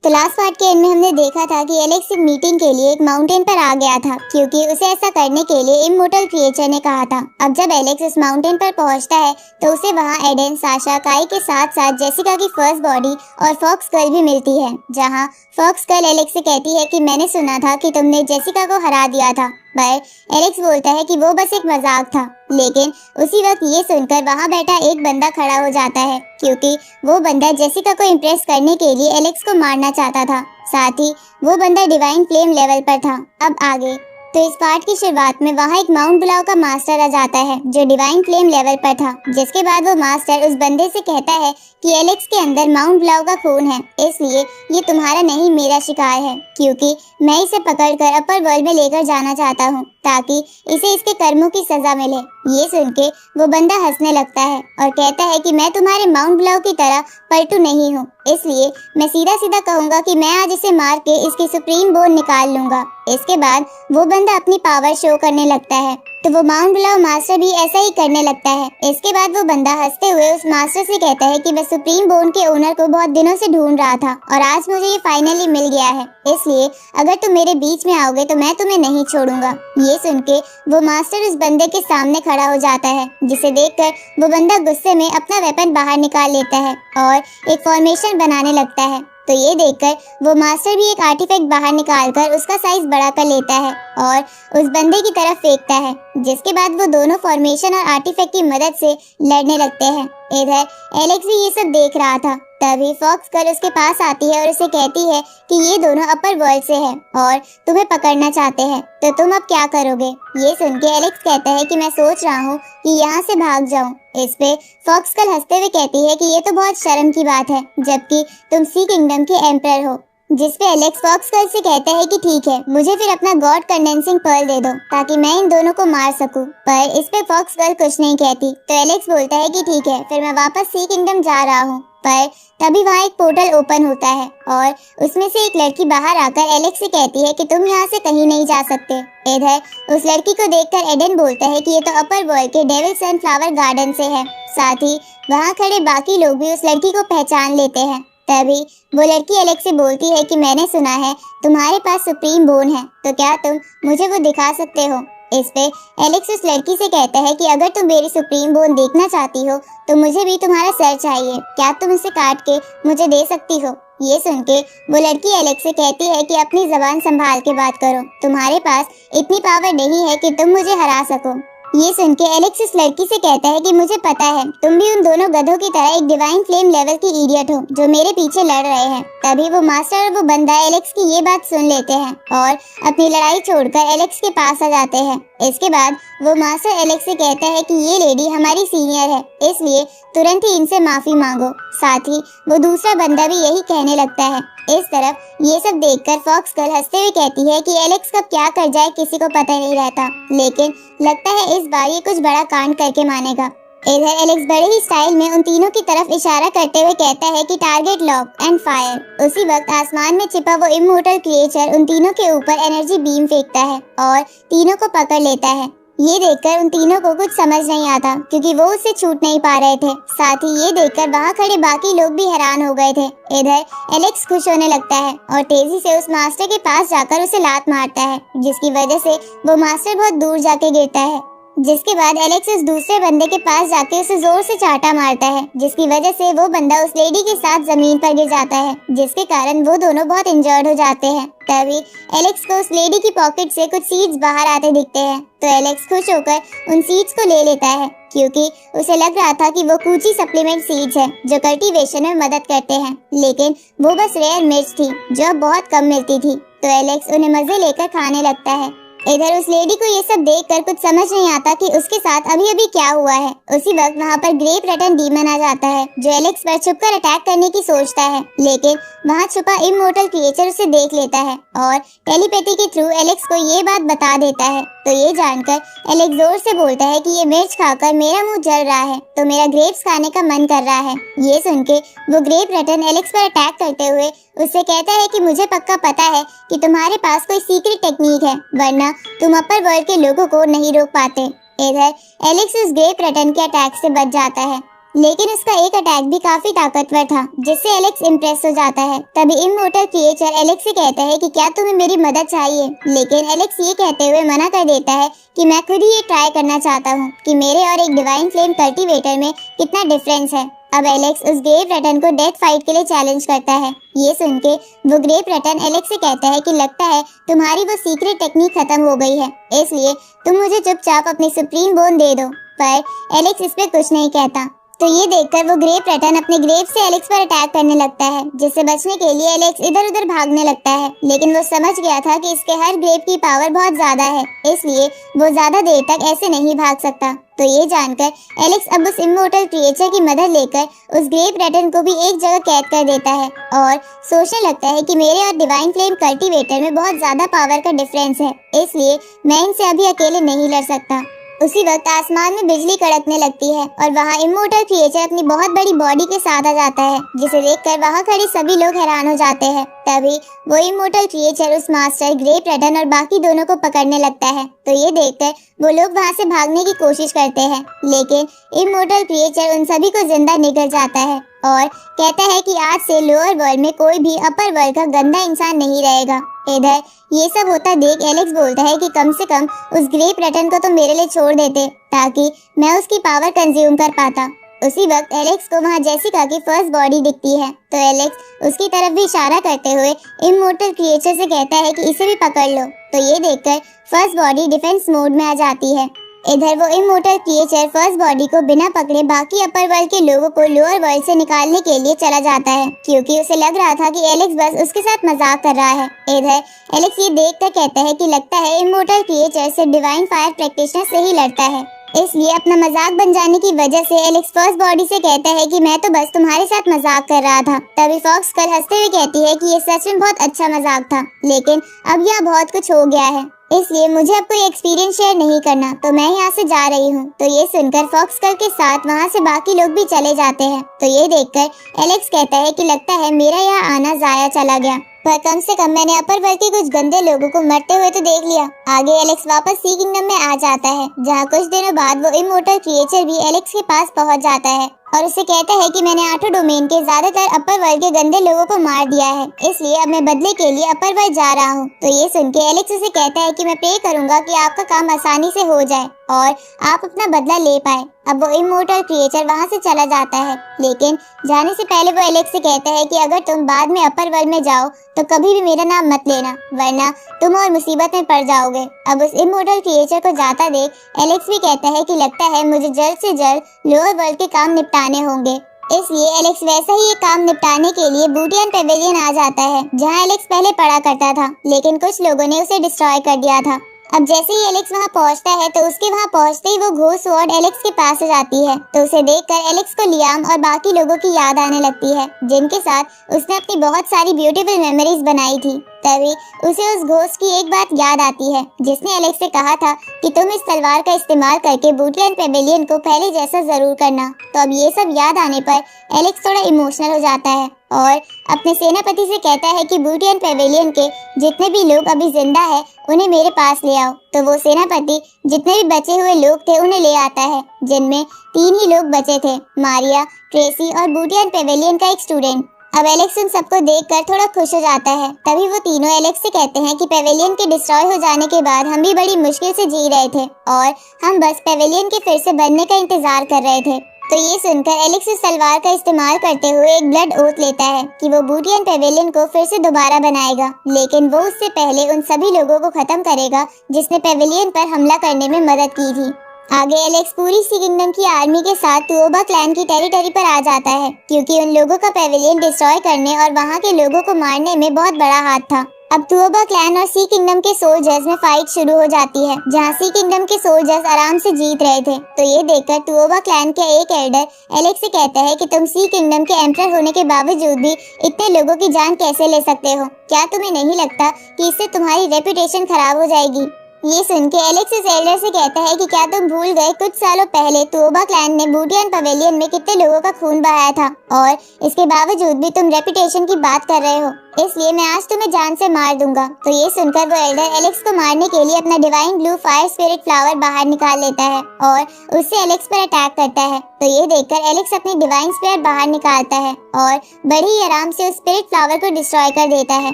तो last part के and में हमने देखा था कि एलेक्स एक मीटिंग के लिए एक माउंटेन पर आ गया था क्योंकि उसे ऐसा करने के लिए इमोर्टल क्रिएचर ने कहा था। अब जब एलेक्स इस माउंटेन पर पहुंचता है तो उसे वहां एडन, साशा, काई के साथ साथ जेसिका की फर्स्ट बॉडी और फॉक्स गर्ल भी मिलती है, जहां फॉक्स गर्ल एलेक्स से कहती है कि मैंने सुना था कि तुमने जेसिका को हरा दिया था, पर एलेक्स बोलता है कि वो बस एक मजाक था। लेकिन उसी वक्त ये सुनकर वहां बैठा एक बंदा खड़ा हो जाता है क्योंकि वो बंदा जेसिका को इम्प्रेस करने के लिए एलेक्स को मारना चाहता था। साथ ही वो बंदा डिवाइन फ्लेम लेवल पर था। अब आगे तो इस पार्ट की शुरुआत में वहाँ एक माउंट ब्लाउ का मास्टर आ जाता है जो डिवाइन फ्लेम लेवल पर था, जिसके बाद वो मास्टर उस बंदे से कहता है कि एलेक्स के अंदर माउंट ब्लाउ का खून है, इसलिए ये तुम्हारा नहीं मेरा शिकार है, क्योंकि मैं इसे पकड़कर अपर वर्ल्ड में लेकर जाना चाहता हूँ ताकि इसे इसके कर्मों की सजा मिले। ये सुन के वो बंदा हंसने लगता है और कहता है कि मैं तुम्हारे माउंट ब्लाउ की तरह पलटू नहीं हूँ, इसलिए मैं सीधा सीधा कहूंगा कि मैं आज इसे मार के इसकी सुप्रीम बोन निकाल लूंगा। इसके बाद वो बंदा अपनी पावर शो करने लगता है, तो वो माउंट ब्लाउ मास्टर भी ऐसा ही करने लगता है। इसके बाद वो बंदा हंसते हुए उस मास्टर से कहता है कि मैं सुप्रीम बोन के ओनर को बहुत दिनों से ढूंढ रहा था और आज मुझे ये फाइनली मिल गया है, इसलिए अगर तुम मेरे बीच में आओगे तो मैं तुम्हें नहीं छोड़ूंगा। ये सुन के वो मास्टर उस बंदे के सामने खड़ा हो जाता है, जिसे देखकर वो बंदा गुस्से में अपना वेपन बाहर निकाल लेता है और एक फॉर्मेशन बनाने लगता है। तो ये देखकर वो मास्टर भी एक आर्टिफैक्ट बाहर निकालकर उसका साइज बड़ा कर लेता है और उस बंदे की तरफ फेंकता है, जिसके बाद वो दोनों फॉर्मेशन और आर्टिफैक्ट की मदद से लड़ने लगते हैं। इधर एलेक्स भी ये सब देख रहा था। तभी फॉक्स गर्ल उसके पास आती है और उसे कहती है कि ये दोनों अपर वर्ल्ड से हैं और तुम्हें पकड़ना चाहते हैं, तो तुम अब क्या करोगे। ये सुन के एलेक्स कहता है कि मैं सोच रहा हूँ कि यहाँ से भाग जाऊँ। इस पे फॉक्स गर्ल हंसते हुए कहती है कि ये तो बहुत शर्म की बात है, जबकि तुम सी किंगडम के एम्परर हो। जिस पे एलेक्स फॉक्स गर्ल से कहता है कि ठीक है, मुझे फिर अपना गॉड कंडेंसिंग पर्ल दे दो ताकि मैं इन दोनों को मार सकूं। पर इस पे फॉक्स गर्ल कुछ नहीं कहती, तो एलेक्स बोलता है कि ठीक है, फिर मैं वापस सी किंगडम जा रहा हूँ। पर तभी वहाँ एक पोर्टल ओपन होता है और उसमें से एक लड़की बाहर आकर एलेक्स से कहती है कि तुम यहाँ से कहीं नहीं जा सकते। इधर उस लड़की को देखकर एडन बोलता है कि ये तो अपर वर्ल्ड के डेविल सनफ्लावर गार्डन से है। साथ ही वहाँ खड़े बाकी लोग भी उस लड़की को पहचान लेते हैं। तभी वो लड़की एलेक्स से बोलती है कि मैंने सुना है तुम्हारे पास सुप्रीम बोन है, तो क्या तुम मुझे वो दिखा सकते हो। इस पे एलेक्स उस लड़की से कहता है कि अगर तुम मेरी सुप्रीम बोन देखना चाहती हो तो मुझे भी तुम्हारा सर चाहिए, क्या तुम इसे काट के मुझे दे सकती हो। ये सुन के वो लड़की एलेक्स से कहती है कि अपनी जबान संभाल के बात करो, तुम्हारे पास इतनी पावर नहीं है कि तुम मुझे हरा सको। ये सुन के एलेक्स इस लड़की से कहता है कि मुझे पता है तुम भी उन दोनों गधों की तरह एक डिवाइन फ्लेम लेवल की इडियट हो जो मेरे पीछे लड़ रहे हैं। तभी वो मास्टर और वो बंदा एलेक्स की ये बात सुन लेते हैं और अपनी लड़ाई छोड़कर एलेक्स के पास आ जाते हैं। इसके बाद वो मास्टर एलेक्स से कहता है कि ये लेडी हमारी सीनियर है, इसलिए तुरंत ही इनसे माफी मांगो। साथ ही वो दूसरा बंदा भी यही कहने लगता है। इस तरफ ये सब देखकर फॉक्स गर्ल हंसते हुए कहती है कि एलेक्स कब क्या कर जाए किसी को पता नहीं रहता, लेकिन लगता है इस बार ये कुछ बड़ा कांड करके मानेगा। इधर एलेक्स बड़े ही स्टाइल में उन तीनों की तरफ इशारा करते हुए कहता है कि टारगेट लॉक एंड फायर। उसी वक्त आसमान में छिपा वो इमोर्टल क्रिएचर उन तीनों के ऊपर एनर्जी बीम फेंकता है और तीनों को पकड़ लेता है। ये देखकर उन तीनों को कुछ समझ नहीं आता क्योंकि वो उससे छूट नहीं पा रहे थे। साथ ही ये देखकर वहाँ खड़े बाकी लोग भी हैरान हो गए थे। इधर एलेक्स खुश होने लगता है और तेजी से उस मास्टर के पास जाकर उसे लात मारता है, जिसकी वजह से वो मास्टर बहुत दूर जाके गिरता है। जिसके बाद एलेक्स उस दूसरे बंदे के पास जाके उसे जोर से चाटा मारता है, जिसकी वजह से वो बंदा उस लेडी के साथ जमीन पर गिर जाता है, जिसके कारण वो दोनों बहुत इंजर्ड हो जाते हैं। तभी एलेक्स को उस लेडी की पॉकेट से कुछ सीड्स बाहर आते दिखते हैं, तो एलेक्स खुश होकर उन सीड्स को ले लेता है क्योंकि उसे लग रहा था कि वो कूची सप्लीमेंट सीड्स हैं जो कल्टीवेशन में मदद करते हैं, लेकिन वो बस रेयर मिर्च थी जो बहुत कम मिलती थी। तो एलेक्स उन्हें मजे लेकर खाने लगता है। इधर उस लेडी को ये सब देखकर कुछ समझ नहीं आता कि उसके साथ अभी अभी क्या हुआ है। उसी वक्त वहाँ पर ग्रेप रटन डीमन आ जाता है जो एलेक्स पर छुपकर अटैक करने की सोचता है, लेकिन वहाँ छुपा इमोर्टल क्रिएचर उसे देख लेता है और टेलीपैथी के थ्रू एलेक्स को ये बात बता देता है। तो ये जानकर एलेक्स जोर से बोलता है कि ये मिर्च खाकर मेरा मुंह जल रहा है, तो मेरा ग्रेप्स खाने का मन कर रहा है। ये सुन के वो ग्रेप रटन एलेक्स पर अटैक करते हुए उससे कहता है कि मुझे पक्का पता है कि तुम्हारे पास कोई सीक्रेट टेक्निक है, वरना तुम अपर वर्ल्ड के लोगों को नहीं रोक पाते। इधर एलेक्स उस ग्रेप रटन के अटैक से बच जाता है। लेकिन उसका एक अटैक भी काफी ताकतवर था, जिससे एलेक्स इम्प्रेस हो जाता है। तभी इमोर्टल क्रिएचर एलेक्स से कहता है कि क्या तुम्हें मेरी मदद चाहिए, लेकिन एलेक्स ये कहते हुए मना कर देता है कि मैं खुद ही ये ट्राई करना चाहता हूँ कि मेरे और एक डिवाइन फ्लेम कल्टीवेटर में कितना डिफरेंस है। अब एलेक्स उस ग्रेव रटन को डेथ फाइट के लिए चैलेंज करता है। ये सुन के वो ग्रेव रटन एलेक्स से कहता है कि लगता है तुम्हारी वो सीक्रेट टेक्निक खत्म हो गई है, इसलिए तुम मुझे चुपचाप अपनी सुप्रीम बोन दे दो। पर एलेक्स इस पे कुछ नहीं कहता। तो ये देखकर वो ग्रेव रटन अपने ग्रेव से एलेक्स पर अटैक करने लगता है, जिससे बचने के लिए एलेक्स इधर उधर भागने लगता है। लेकिन वो समझ गया था कि इसके हर ग्रेव की पावर बहुत ज्यादा है, इसलिए वो ज्यादा देर तक ऐसे नहीं भाग सकता। तो ये जानकर एलेक्स अब उस इमोर्टल क्रिएचर की मदद लेकर उस ग्रेव रटन को भी एक जगह कैद कर देता है और सोचने लगता है कि मेरे और डिवाइन फ्लेम कल्टीवेटर में बहुत ज्यादा पावर का डिफरेंस है, इसलिए मैं इनसे अभी अकेले नहीं लड़ सकता। उसी वक्त आसमान में बिजली कड़कने लगती है और वहाँ इमोर्टल क्रिएचर अपनी बहुत बड़ी बॉडी के साथ आ जाता है, जिसे देखकर वहाँ खड़े सभी लोग हैरान हो जाते हैं। तभी वो इमोर्टल क्रिएचर उस मास्टर ग्रेव रटन और बाकी दोनों को पकड़ने लगता है। तो ये देखकर वो लोग वहाँ से भागने की कोशिश करते हैं, लेकिन इमोर्टल क्रिएचर उन सभी को जिंदा निगल जाता है और कहता है कि आज से लोअर वर्ल्ड में कोई भी अपर वर्ल्ड का गंदा इंसान नहीं रहेगा। इधर ये सब होता देख एलेक्स बोलता है कि कम से कम उस ग्रेव रटन को तो मेरे लिए छोड़ देते, ताकि मैं उसकी पावर कंज्यूम कर पाता। उसी वक्त एलेक्स को वहाँ जेसिका की फर्स्ट बॉडी दिखती है, तो एलेक्स उसकी तरफ भी इशारा करते हुए इमोर्टल क्रिएचर से कहता है कि इसे भी पकड़ लो। तो ये देखकर फर्स्ट बॉडी डिफेंस मोड में आ जाती है। इधर वो इमोर्टल क्रिएचर फर्स्ट बॉडी को बिना पकड़े बाकी अपर वर्ल्ड के लोगों को लोअर वर्ल्ड से निकालने के लिए चला जाता है, क्योंकि उसे लग रहा था कि एलेक्स बस उसके साथ मजाक कर रहा है। इधर एलेक्स ये देखकर कहता है कि लगता है इमोर्टल क्रिएचर से डिवाइन फायर प्रैक्टिशनर से ही लड़ता है, इसलिए अपना मजाक बन जाने की वजह से एलेक्स फर्स्ट बॉडी से कहता है कि मैं तो बस तुम्हारे साथ मजाक कर रहा था। तभी फॉक्स कल हंसते हुए कहती है कि ये सच में बहुत अच्छा मजाक था, लेकिन अब यहाँ बहुत कुछ हो गया है, इसलिए मुझे अब कोई एक्सपीरियंस शेयर नहीं करना, तो मैं यहाँ से जा रही हूँ। तो ये सुनकर फॉक्स कल के साथ वहाँ से बाकी लोग भी चले जाते हैं। तो ये देखकर एलेक्स कहता है कि लगता है मेरा यहाँ आना जाया चला गया, पर कम से कम मैंने अपर वर्ल्ड के कुछ गंदे लोगों को मरते हुए तो देख लिया। आगे एलेक्स वापस सी किंगडम में आ जाता है, जहाँ कुछ दिनों बाद वो इमोर्टल क्रिएचर भी एलेक्स के पास पहुँच जाता है और उसे कहता है कि मैंने 8 डोमेन के ज्यादातर अपर वर्ल्ड के गंदे लोगों को मार दिया है, इसलिए अब मैं बदले के लिए अपर वर्ल्ड जा रहा हूँ। तो ये सुन के एलेक्स उसे कहता है कि मैं प्रे करूंगा कि आपका काम आसानी से हो जाए और आप अपना बदला ले पाए। अब वो इमोर्टल क्रिएचर वहाँ से चला जाता है, लेकिन जाने से पहले वो एलेक्स से कहता है कि अगर तुम बाद में अपर वर्ल्ड में जाओ तो कभी भी मेरा नाम मत लेना, वरना तुम और मुसीबत में पड़ जाओगे। अब उस इमोर्टल क्रिएचर को जाता देख एलेक्स भी कहता है कि लगता है मुझे जल्द से जल्द लोअर वर्ल्ड के काम निपटाने होंगे, इसलिए एलेक्स वैसा ही ये काम निपटाने के लिए बूटियन पेविलियन आ जाता है, जहाँ एलेक्स पहले पढ़ा करता था, लेकिन कुछ लोगों ने उसे डिस्ट्रॉय कर दिया था। अब जैसे ही एलेक्स वहाँ पहुँचता है तो उसके वहाँ पहुँचते ही वो घोस्ट स्वॉर्ड एलेक्स के पास आ जाती है। तो उसे देखकर एलेक्स को लियाम और बाकी लोगों की याद आने लगती है, जिनके साथ उसने अपनी बहुत सारी ब्यूटीफुल मेमोरीज बनाई थी। तभी उसे उस घोस्ट की एक बात याद आती है, जिसने एलेक्स से कहा था कि तुम इस तलवार का इस्तेमाल करके बूटियन पेविलियन को पहले जैसा जरूर करना। तो अब ये सब याद आने पर एलेक्स थोड़ा इमोशनल हो जाता है और अपने सेनापति से कहता है कि बूटियन पेविलियन के जितने भी लोग अभी जिंदा है उन्हें मेरे पास ले आओ। तो वो सेनापति जितने भी बचे हुए लोग थे उन्हें ले आता है, जिनमें 3 ही लोग बचे थे, मारिया, ट्रेसी और बूटियन पेविलियन का एक स्टूडेंट। अब एलेक्स उन सबको देखकर थोड़ा खुश हो जाता है। तभी वो तीनों एलेक्स से कहते हैं कि पेविलियन के डिस्ट्रॉय हो जाने के बाद हम भी बड़ी मुश्किल से जी रहे थे और हम बस पेविलियन के फिर से बनने का इंतजार कर रहे थे। तो ये सुनकर एलेक्स इस तलवार का इस्तेमाल करते हुए एक ब्लड ओथ लेता है कि वो बूटियन पेविलियन को फिर से दोबारा बनाएगा, लेकिन वो उससे पहले उन सभी लोगों को खत्म करेगा जिसने पेविलियन पर हमला करने में मदद की थी। आगे एलेक्स पूरी सी किंगडम की आर्मी के साथ तुओबा क्लैन की टेरिटरी पर आ जाता है, क्योंकि उन लोगों का पेविलियन डिस्ट्रॉय करने और वहाँ के लोगों को मारने में बहुत बड़ा हाथ था। अब तुओबा क्लैन और सी किंगडम के सोल्जर्स में फाइट शुरू हो जाती है, जहाँ सी किंगडम के सोल्जर्स आराम से जीत रहे थे। तो ये देखकर तुओबा क्लैन के एक एल्डर एलेक्स से कहता है कि तुम सी किंगडम के एम्परर होने के बावजूद भी इतने लोगों की जान कैसे ले सकते हो? क्या तुम्हें नहीं लगता कि इससे तुम्हारी रेपुटेशन खराब हो जाएगी? ये सुन के एलेक्स इस एल्डर से कहता है कि क्या तुम भूल गए कुछ सालों पहले तुओबा क्लैन ने बूटियन पेविलियन में कितने लोगों का खून बहाया था और इसके बावजूद भी तुम रेपुटेशन की बात कर रहे हो? इसलिए मैं आज तुम्हें जान से मार दूंगा। तो ये सुनकर वो एल्डर एलेक्स को मारने के लिए अपना divine blue fire spirit flower बाहर निकाल लेता है और उससे एलेक्स पर अटैक करता है। तो ये देखकर एलेक्स अपनी डिवाइन स्पिरिट बाहर निकालता है और बड़ी ही आराम से उस स्पिरिट फ्लावर को डिस्ट्रॉय कर देता है।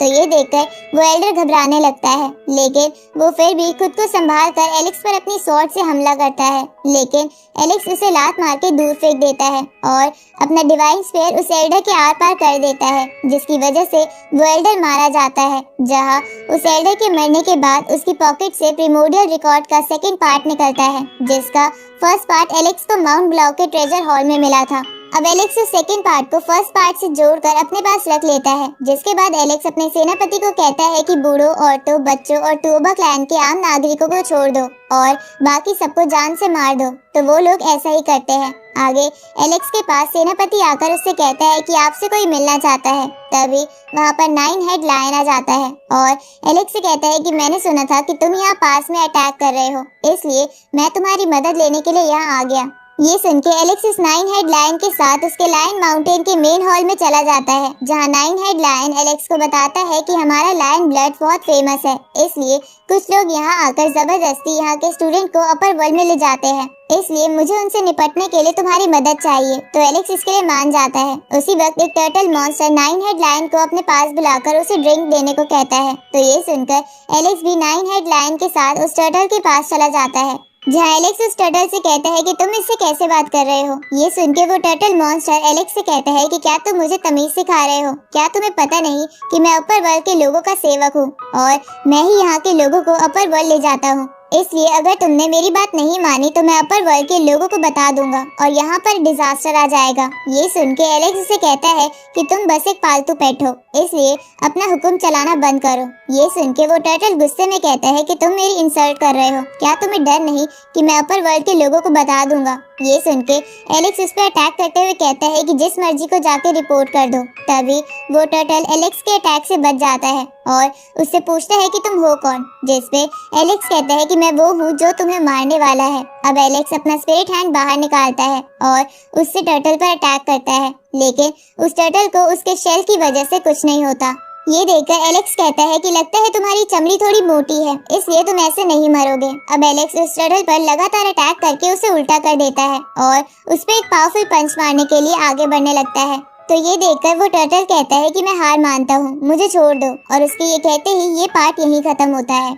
तो ये देखकर वो एल्डर घबराने लगता है, लेकिन वो फिर भी खुद को संभाल कर एलेक्स पर अपनी स्वॉर्ड से हमला करता है। लेकिन एलेक्स उसे लात मार के दूर फेंक देता है और अपना डिवाइन स्पेयर उस एल्डर के आर पार कर देता है, जिसकी वजह से वो एल्डर मारा जाता है। जहां उस एल्डर के मरने के बाद उसकी पॉकेट से प्रिमोर्डियल रिकॉर्ड का सेकंड पार्ट निकलता है, जिसका फर्स्ट पार्ट एलेक्स को माउंट ब्लॉक के ट्रेजर हॉल में मिला था। अब एलेक्स उस सेकंड पार्ट को फर्स्ट पार्ट से जोड़कर अपने पास रख लेता है, जिसके बाद एलेक्स अपने सेनापति को कहता है कि बूढ़ों, औरतों, बच्चों और टोबा क्लैन के आम नागरिकों को छोड़ दो और बाकी सबको जान से मार दो। तो वो लोग ऐसा ही करते हैं। आगे एलेक्स के पास सेनापति आकर उससे कहता है कि आपसे कोई मिलना चाहता है। तभी वहाँ पर 9 हेड लायन आ जाता है और एलेक्स से कहता है कि मैंने सुना था कि तुम यहाँ पास में अटैक कर रहे हो, इसलिए मैं तुम्हारी मदद लेने के लिए यहाँ आ गया। ये सुन के एलेक्स इस 9 हेड लायन के साथ उसके लायन माउंटेन के मेन हॉल में चला जाता है, जहाँ 9 हेड लायन एलेक्स को बताता है कि हमारा लायन ब्लड बहुत फेमस है, इसलिए कुछ लोग यहाँ आकर जबरदस्ती यहाँ के स्टूडेंट को अपर वर्ल्ड में ले जाते हैं, इसलिए मुझे उनसे निपटने के लिए तुम्हारी मदद चाहिए। तो एलेक्स इसके लिए मान जाता है। उसी वक्त एक टर्टल मॉन्स्टर 9 हेड लायन को अपने पास बुलाकर उसे ड्रिंक देने को कहता है। तो ये सुनकर एलेक्स भी 9 हेड लायन के साथ उस टर्टल के पास चला जाता है, जहाँ एलेक्स उस टर्टल से कहता है कि तुम इससे कैसे बात कर रहे हो। ये सुन के वो टर्टल मॉन्स्टर एलेक्स से कहता है कि क्या तुम मुझे तमीज सिखा रहे हो? क्या तुम्हें पता नहीं कि मैं अपर वर्ल्ड के लोगों का सेवक हूँ और मैं ही यहाँ के लोगों को अपर वर्ल्ड ले जाता हूँ। इसलिए अगर तुमने मेरी बात नहीं मानी तो मैं अपर वर्ल्ड के लोगों को बता दूंगा और यहाँ पर डिजास्टर आ जाएगा। ये सुन के एलेक्स उसे कहता है कि तुम बस एक पालतू पेट हो, इसलिए अपना हुक्म चलाना बंद करो। ये सुन के वो टर्टल गुस्से में कहता है कि तुम मेरी इंसल्ट कर रहे हो, क्या तुम्हें डर नहीं कि मैं अपर वर्ल्ड के लोगों को बता दूंगा। ये सुन के एलेक्स उस पर अटैक करते हुए कहता है कि जिस मर्जी को जाके रिपोर्ट कर दो। तभी वो टर्टल एलेक्स के अटैक से बच जाता है और उससे पूछता है कि तुम हो कौन, जिसपे एलेक्स कहता है कि मैं वो हूँ जो तुम्हें मारने वाला है। अब एलेक्स अपना स्पिरिट हैंड बाहर निकालता है और उससे टर्टल पर अटैक करता है, लेकिन उस टर्टल को उसके शेल की वजह से कुछ नहीं होता। ये देखकर एलेक्स कहता है कि लगता है तुम्हारी चमड़ी थोड़ी मोटी है, इसलिए तुम ऐसे नहीं मरोगे। अब एलेक्स उस टर्टल पर लगातार अटैक करके उसे उल्टा कर देता है और उस पर एक पावरफुल पंच मारने के लिए आगे बढ़ने लगता है। तो ये देखकर वो टर्टल कहता है कि मैं हार मानता हूँ, मुझे छोड़ दो, और उसके ये कहते ही ये पार्ट यहीं खत्म होता है।